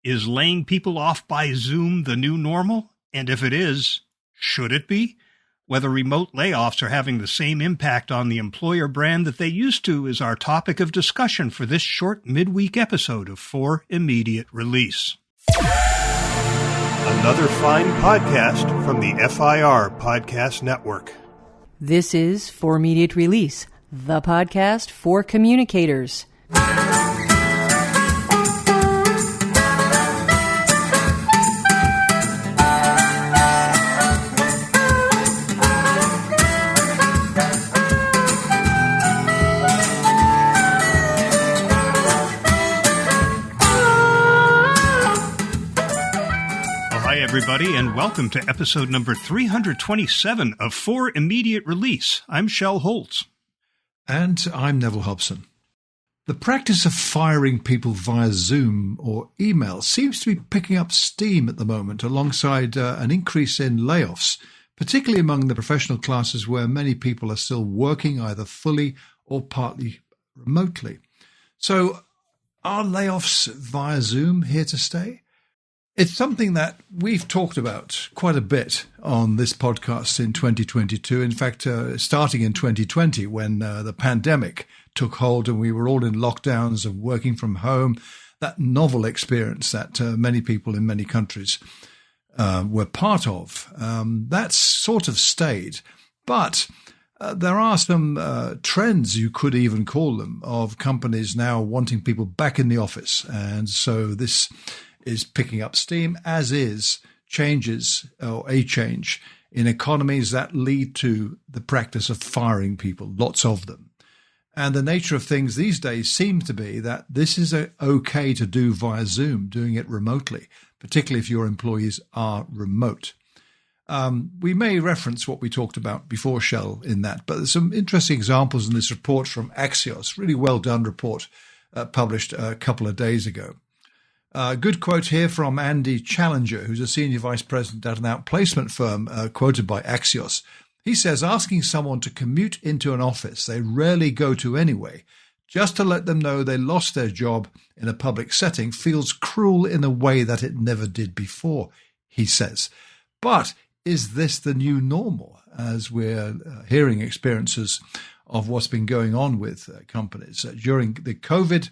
Is laying people off by Zoom the new normal? And if it is, should it be? Whether remote layoffs are having the same impact on the employer brand that they used to is our topic of discussion for this short midweek episode of For Immediate Release. Another fine podcast from the FIR Podcast Network. This is For Immediate Release, the podcast for communicators. Everybody, and welcome to episode number 327 of For Immediate Release. I'm Shel Holtz. And I'm Neville Hobson. The practice of firing people via Zoom or email seems to be picking up steam at the moment alongside an increase in layoffs, particularly among the professional classes where many people are still working either fully or partly remotely. So are layoffs via Zoom here to stay? It's something that we've talked about quite a bit on this podcast in 2022. In fact, starting in 2020 when the pandemic took hold and we were all in lockdowns and working from home, that novel experience that many people in many countries were part of, that's sort of stayed. But there are some trends, you could even call them, of companies now wanting people back in the office. And so this is picking up steam, as is changes or a change in economies that lead to the practice of firing people, lots of them. And the nature of things these days seems to be that this is okay to do via Zoom, doing it remotely, particularly if your employees are remote. We may reference what we talked about before, Shel, in that, but there's some interesting examples in this report from Axios, really well done report published a couple of days ago. Good quote here from Andy Challenger, who's a senior vice president at an outplacement firm, quoted by Axios. He says, asking someone to commute into an office they rarely go to anyway, just to let them know they lost their job in a public setting, feels cruel in a way that it never did before, he says. But is this the new normal, as we're hearing experiences of what's been going on with companies? During the COVID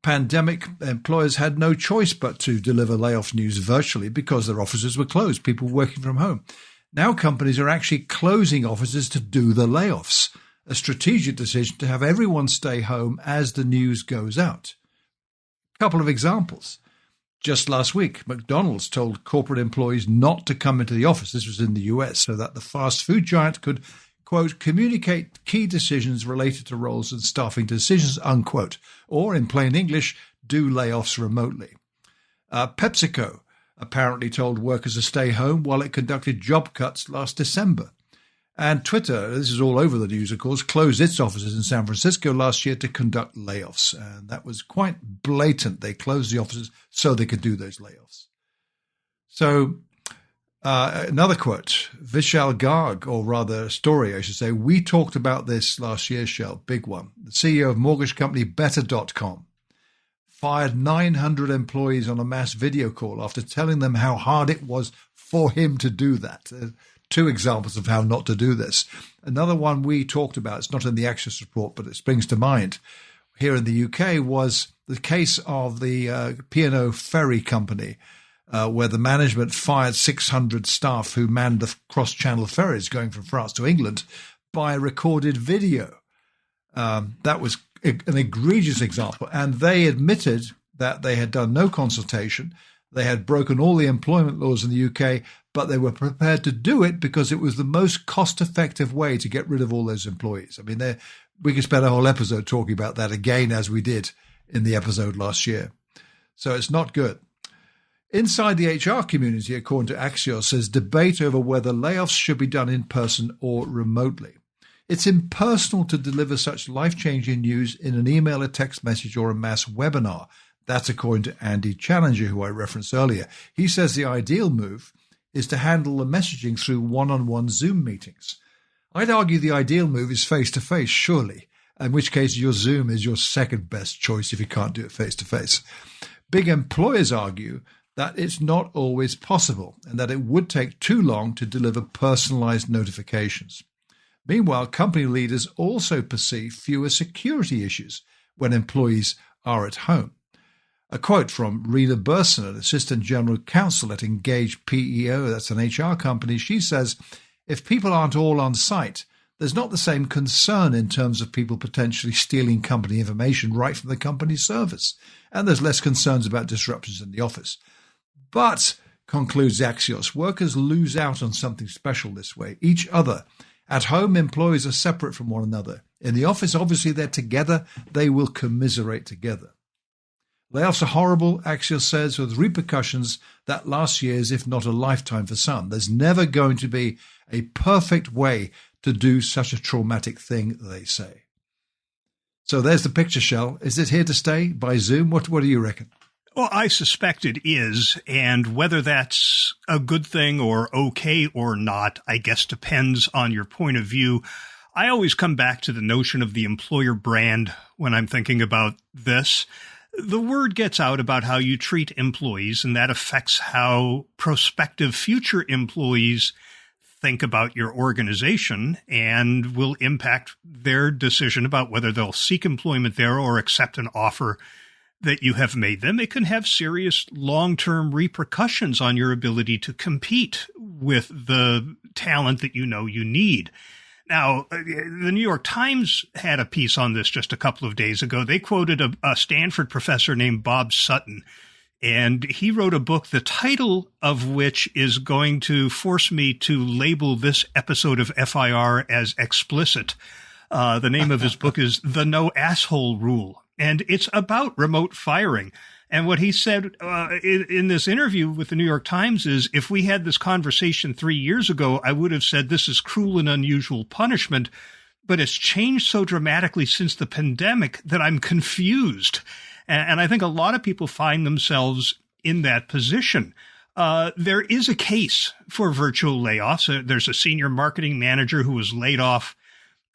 pandemic, employers had no choice but to deliver layoff news virtually because their offices were closed, people working from home. Now companies are actually closing offices to do the layoffs, a strategic decision to have everyone stay home as the news goes out. A couple of examples. Just last week, McDonald's told corporate employees not to come into the office. This was in the US, so that the fast food giant could, quote, communicate key decisions related to roles and staffing decisions, unquote, or in plain English, do layoffs remotely. PepsiCo apparently told workers to stay home while it conducted job cuts last December. And Twitter, this is all over the news, of course, closed its offices in San Francisco last year to conduct layoffs. And that was quite blatant. They closed the offices so they could do those layoffs. So another quote, Vishal Garg, or rather story, I should say. We talked about this last year, Shel, big one. The CEO of mortgage company Better.com fired 900 employees on a mass video call after telling them how hard it was for him to do that. Two examples of how not to do this. Another one we talked about, it's not in the Axios report, but it springs to mind here in the UK, was the case of the P&O ferry company, where the management fired 600 staff who manned the cross-channel ferries going from France to England by recorded video. That was an egregious example. And they admitted that they had done no consultation. They had broken all the employment laws in the UK, but they were prepared to do it because it was the most cost-effective way to get rid of all those employees. I mean, we could spend a whole episode talking about that again, as we did in the episode last year. So it's not good. Inside the HR community, according to Axios, there's debate over whether layoffs should be done in person or remotely. It's impersonal to deliver such life-changing news in an email, a text message, or a mass webinar. That's according to Andy Challenger, who I referenced earlier. He says the ideal move is to handle the messaging through one-on-one Zoom meetings. I'd argue the ideal move is face-to-face, surely, in which case your Zoom is your second best choice if you can't do it face-to-face. Big employers argue that it's not always possible and that it would take too long to deliver personalized notifications. Meanwhile, company leaders also perceive fewer security issues when employees are at home. A quote from Rena Burson, an assistant general counsel at Engage PEO, that's an HR company. She says, if people aren't all on site, there's not the same concern in terms of people potentially stealing company information right from the company servers. And there's less concerns about disruptions in the office. But, concludes Axios, workers lose out on something special this way. Each other. At home, employees are separate from one another. In the office, obviously, they're together. They will commiserate together. Layoffs are horrible, Axios says, with repercussions that last years, if not a lifetime for some. There's never going to be a perfect way to do such a traumatic thing, they say. So there's the picture, Shel. Is it here to stay by Zoom? What do you reckon? Well, I suspect it is, and whether that's a good thing or okay or not, I guess depends on your point of view. I always come back to the notion of the employer brand when I'm thinking about this. The word gets out about how you treat employees, and that affects how prospective future employees think about your organization and will impact their decision about whether they'll seek employment there or accept an offer that you have made them. It can have serious long-term repercussions on your ability to compete with the talent that you know you need. Now, the New York Times had a piece on this just a couple of days ago. They quoted a Stanford professor named Bob Sutton, and he wrote a book, the title of which is going to force me to label this episode of FIR as explicit. The name of his book is The No Asshole Rule, and it's about remote firing. And what he said in this interview with the New York Times is, if we had this conversation 3 years ago, I would have said this is cruel and unusual punishment, but it's changed so dramatically since the pandemic that I'm confused. And I think a lot of people find themselves in that position. There is a case for virtual layoffs. There's a senior marketing manager who was laid off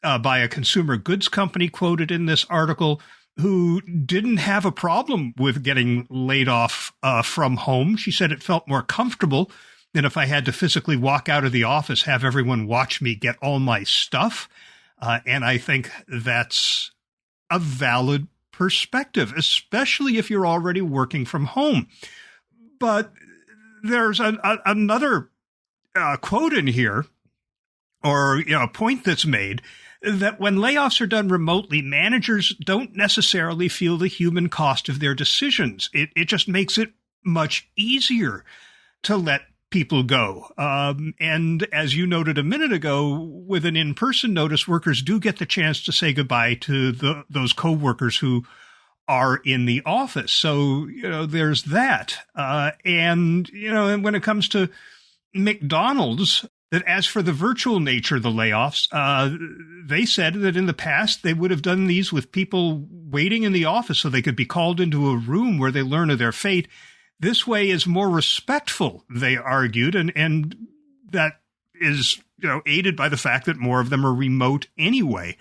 by a consumer goods company quoted in this article, who didn't have a problem with getting laid off from home. She said it felt more comfortable than if I had to physically walk out of the office, have everyone watch me get all my stuff. And I think that's a valid perspective, especially if you're already working from home. But there's another quote in here, or a point that's made, that when layoffs are done remotely, managers don't necessarily feel the human cost of their decisions. It just makes it much easier to let people go. And as you noted a minute ago, with an in-person notice, workers do get the chance to say goodbye to those coworkers who are in the office. So, there's that. And when it comes to McDonald's, that as for the virtual nature of the layoffs, they said that in the past they would have done these with people waiting in the office so they could be called into a room where they learn of their fate. This way is more respectful, they argued, and that is aided by the fact that more of them are remote anyway.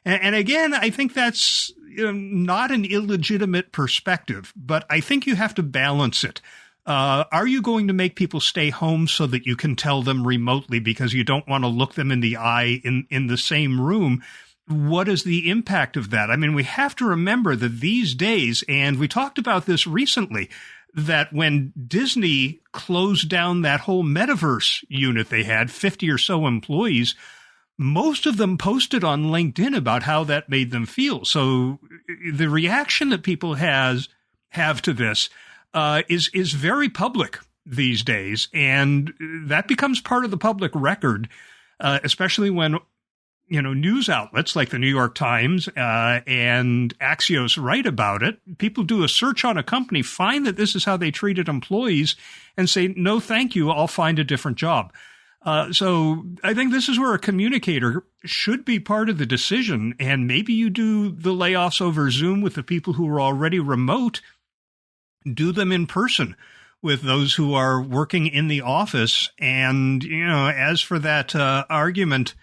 And again, I think that's not an illegitimate perspective, but I think you have to balance it. Are you going to make people stay home so that you can tell them remotely because you don't want to look them in the eye in the same room? What is the impact of that? I mean, we have to remember that these days, and we talked about this recently, that when Disney closed down that whole metaverse unit they had, 50 or so employees, most of them posted on LinkedIn about how that made them feel. So the reaction that people have to this is very public these days, and that becomes part of the public record, especially when news outlets like the New York Times and Axios write about it. People do a search on a company, find that this is how they treated employees, and say, no, thank you, I'll find a different job. So I think this is where a communicator should be part of the decision, and maybe you do the layoffs over Zoom with the people who are already remote. Do them in person with those who are working in the office. And, as for that argument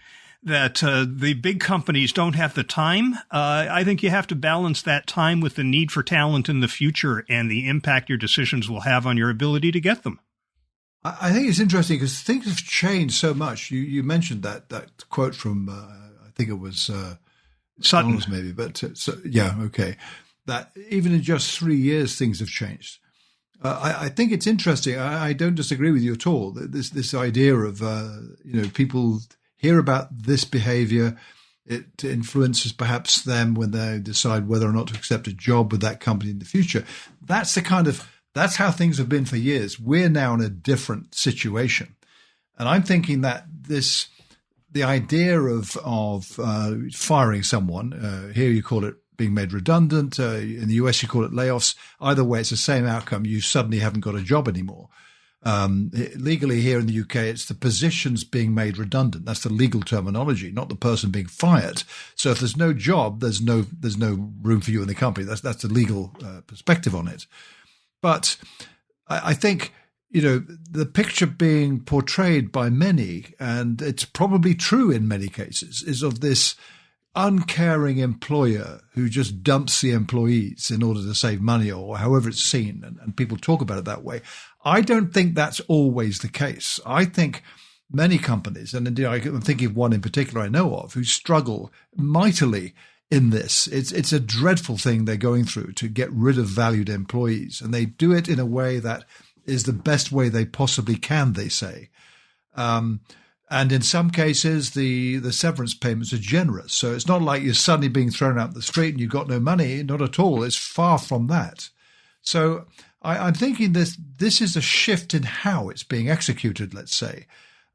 that the big companies don't have the time. I think you have to balance that time with the need for talent in the future and the impact your decisions will have on your ability to get them. I think it's interesting because things have changed so much. You mentioned that quote from, I think it was Sutton, maybe, but yeah, okay. That even in just 3 years, things have changed. I think it's interesting. I don't disagree with you at all. This idea of people hear about this behavior, it influences perhaps them when they decide whether or not to accept a job with that company in the future. That's how things have been for years. We're now in a different situation, and I'm thinking that the idea of firing someone here, you call it being made redundant. In the US, you call it layoffs. Either way, it's the same outcome. You suddenly haven't got a job anymore. Legally here in the UK, it's the positions being made redundant. That's the legal terminology, not the person being fired. So if there's no job, there's no room for you in the company. That's the legal perspective on it. But I think, the picture being portrayed by many, and it's probably true in many cases, is of this uncaring employer who just dumps the employees in order to save money, or however it's seen, and people talk about it that way. I don't think that's always the case. I think many companies, and indeed I'm thinking of one in particular I know of, who struggle mightily in this. It's a dreadful thing they're going through to get rid of valued employees, and they do it in a way that is the best way they possibly can, they say. And in some cases, the severance payments are generous. So it's not like you're suddenly being thrown out the street and you've got no money. Not at all. It's far from that. So I'm thinking this is a shift in how it's being executed, let's say.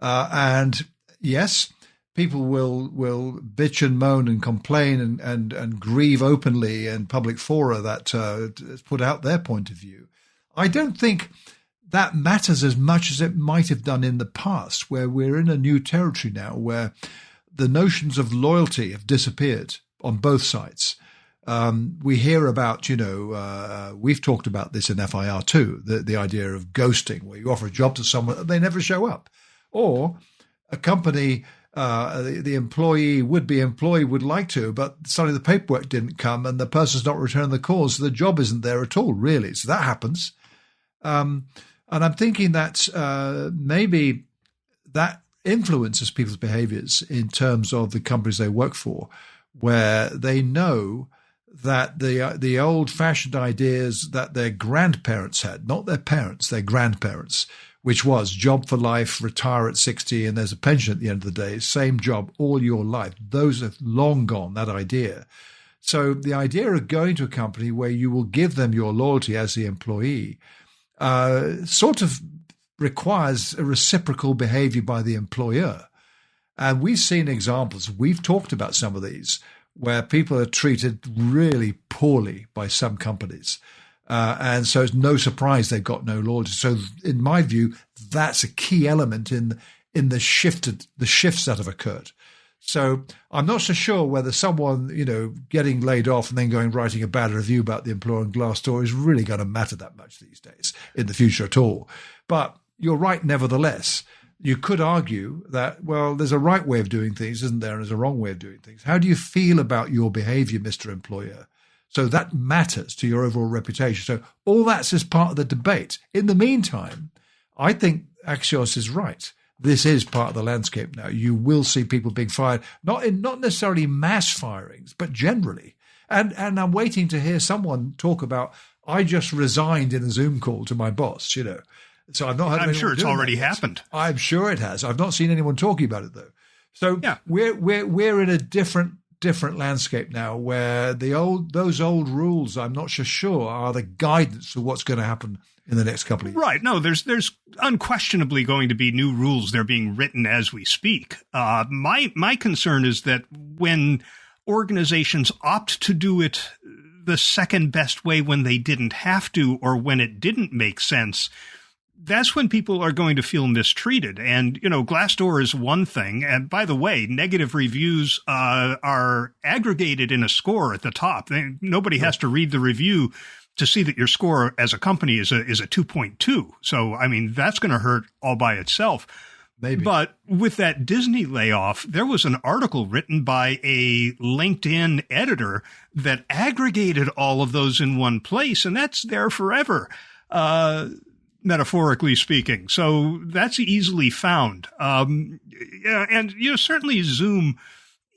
And yes, people will bitch and moan and complain and grieve openly in public fora that put out their point of view. I don't think that matters as much as it might have done in the past, where we're in a new territory now, where the notions of loyalty have disappeared on both sides. We hear about, we've talked about this in FIR too, the idea of ghosting, where you offer a job to someone and they never show up. Or a company, the would-be employee would like to, but suddenly the paperwork didn't come and the person's not returning the calls, so the job isn't there at all, really. So that happens. And I'm thinking that maybe that influences people's behaviors in terms of the companies they work for, where they know that the old-fashioned ideas that their grandparents had, not their parents, their grandparents, which was job for life, retire at 60, and there's a pension at the end of the day, same job all your life. Those are long gone, that idea. So the idea of going to a company where you will give them your loyalty as the employee sort of requires a reciprocal behavior by the employer. And we've seen examples, we've talked about some of these, where people are treated really poorly by some companies. And so it's no surprise they've got no loyalty. So in my view, that's a key element in the shifts that have occurred. So I'm not so sure whether someone, getting laid off and then writing a bad review about the employer on Glassdoor is really going to matter that much these days in the future at all. But you're right, nevertheless. You could argue that, well, there's a right way of doing things, isn't there? And there's a wrong way of doing things. How do you feel about your behavior, Mr. Employer? So that matters to your overall reputation. So all that's as part of the debate. In the meantime, I think Axios is right. This is part of the landscape now. You will see people being fired, not necessarily mass firings, but generally. And I'm waiting to hear someone talk about, I just resigned in a Zoom call to my boss, So I've not heard. I'm sure it's already happened. I'm sure it has. I've not seen anyone talking about it though. So yeah. We're in a different landscape now, where those old rules, I'm not so sure, are the guidance for what's going to happen in the next couple of years. Right. No, there's unquestionably going to be new rules. They're being written as we speak. My concern is that when organizations opt to do it the second best way when they didn't have to, or when it didn't make sense, that's when people are going to feel mistreated. And, Glassdoor is one thing. And by the way, negative reviews are aggregated in a score at the top. Nobody has to read the review to see that your score as a company is a 2.2. So, I mean, that's going to hurt all by itself. Maybe. But with that Disney layoff, there was an article written by a LinkedIn editor that aggregated all of those in one place, and that's there forever, metaphorically speaking. So that's easily found. And, certainly Zoom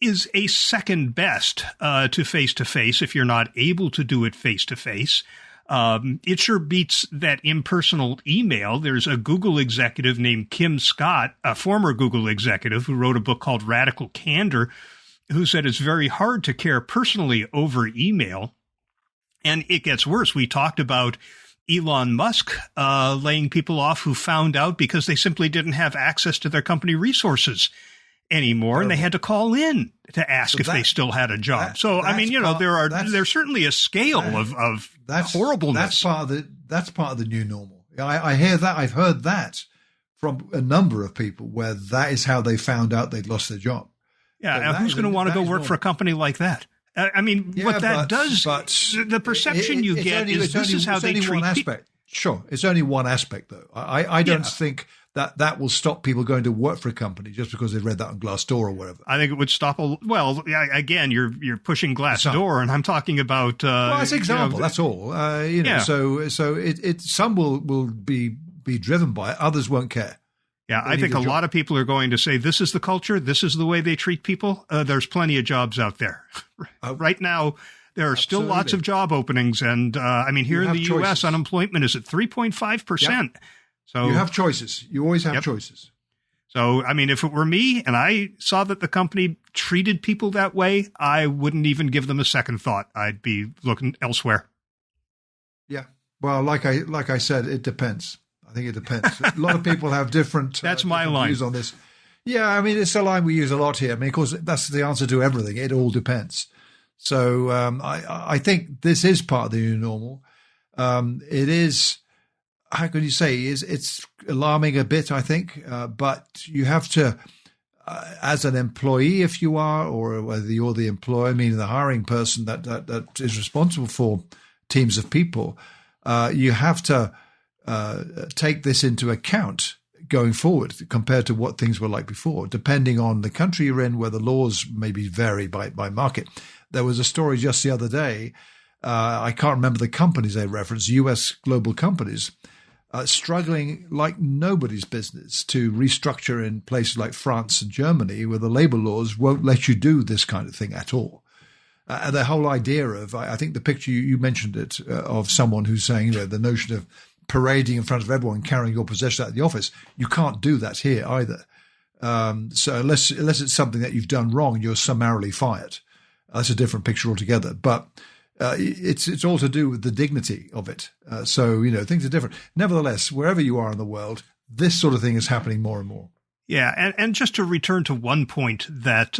is a second best to face-to-face if you're not able to do it face-to-face. It sure beats that impersonal email. There's a Google executive named Kim Scott, a former Google executive who wrote a book called Radical Candor, who said it's very hard to care personally over email. And it gets worse. We talked about Elon Musk laying people off who found out because they simply didn't have access to their company resources anymore, and they had to call in to ask if they still had a job. There's certainly a scale of horribleness. That's part of the new normal. I hear that. I've heard that from a number of people where that is how they found out they'd lost their job. Yeah, and who's going to want to go work for a company like that? The perception you get is this is how they treat people. Sure, it's only one aspect, though. I don't think that will stop people going to work for a company just because they've read that on Glassdoor or whatever. I think it would stop. Again, you're pushing Glassdoor, and I'm talking about. It's an example. That's all. So some will be driven by it. Others won't care. Yeah, I think a lot of people are going to say this is the culture. This is the way they treat people. There's plenty of jobs out there right now. There are still lots of job openings, and here in the U.S., unemployment is at 3.5%. So you have choices. You always have choices. So, if it were me and I saw that the company treated people that way, I wouldn't even give them a second thought. I'd be looking elsewhere. Yeah. Well, like I said, it depends. I think it depends. A lot of people have different. That's my line views on this. Yeah, it's a line we use a lot here. Of course, that's the answer to everything. It all depends. So I think this is part of the new normal. It is, how can you say, it's alarming a bit, I think, but you have to, as an employee, if you are, or whether you're the employer, meaning the hiring person that is responsible for teams of people, you have to take this into account going forward compared to what things were like before, depending on the country you're in, where the laws maybe vary by market. There was a story just the other day. I can't remember the companies they referenced, U.S. global companies, struggling like nobody's business to restructure in places like France and Germany, where the labor laws won't let you do this kind of thing at all. And the whole idea of, I think the picture you mentioned it, of someone who's saying, the notion of parading in front of everyone, carrying your possessions out of the office, you can't do that here either. So unless it's something that you've done wrong, you're summarily fired. That's a different picture altogether. But it's all to do with the dignity of it. So things are different. Nevertheless, wherever you are in the world, this sort of thing is happening more and more. Yeah, and just to return to one point that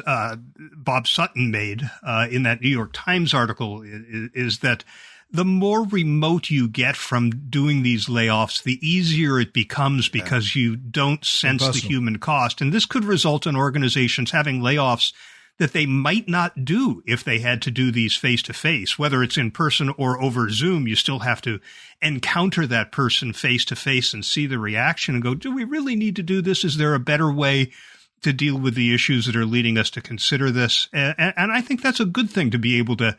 Bob Sutton made in that New York Times article is that the more remote you get from doing these layoffs, the easier it becomes because you don't sense the human cost. And this could result in organizations having layoffs that they might not do if they had to do these face-to-face. Whether it's in person or over Zoom, you still have to encounter that person face-to-face and see the reaction and go, do we really need to do this? Is there a better way to deal with the issues that are leading us to consider this? And I think that's a good thing, to be able to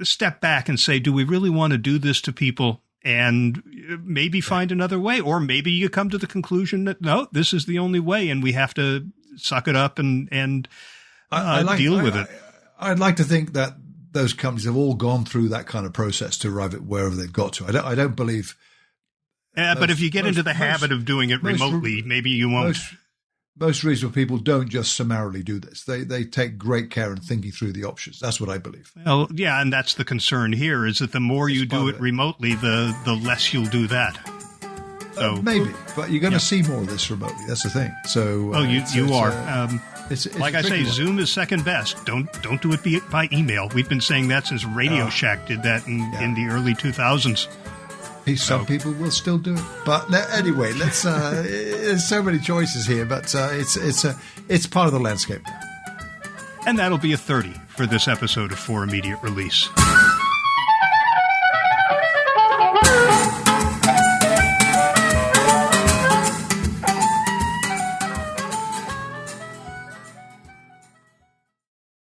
step back and say, do we really want to do this to people? And maybe find another way. Or maybe you come to the conclusion that, no, this is the only way, and we have to suck it up and deal with it. I'd like to think that those companies have all gone through that kind of process to arrive at wherever they've got to. I don't believe. But if you get into the habit of doing it remotely, maybe you won't. Most reasonable people don't just summarily do this. They take great care in thinking through the options. That's what I believe. Well, yeah, and that's the concern here, is that the more you do it remotely, the less you'll do that. So maybe, but you're going to see more of this remotely. That's the thing. So you are. It's like I say, Zoom is second best. Don't do it by email. We've been saying that since Radio Shack did that in the early 2000s. Some people will still do it, but anyway, let's. There's so many choices here, but it's part of the landscape. And that'll be a 30 for this episode of For Immediate Release.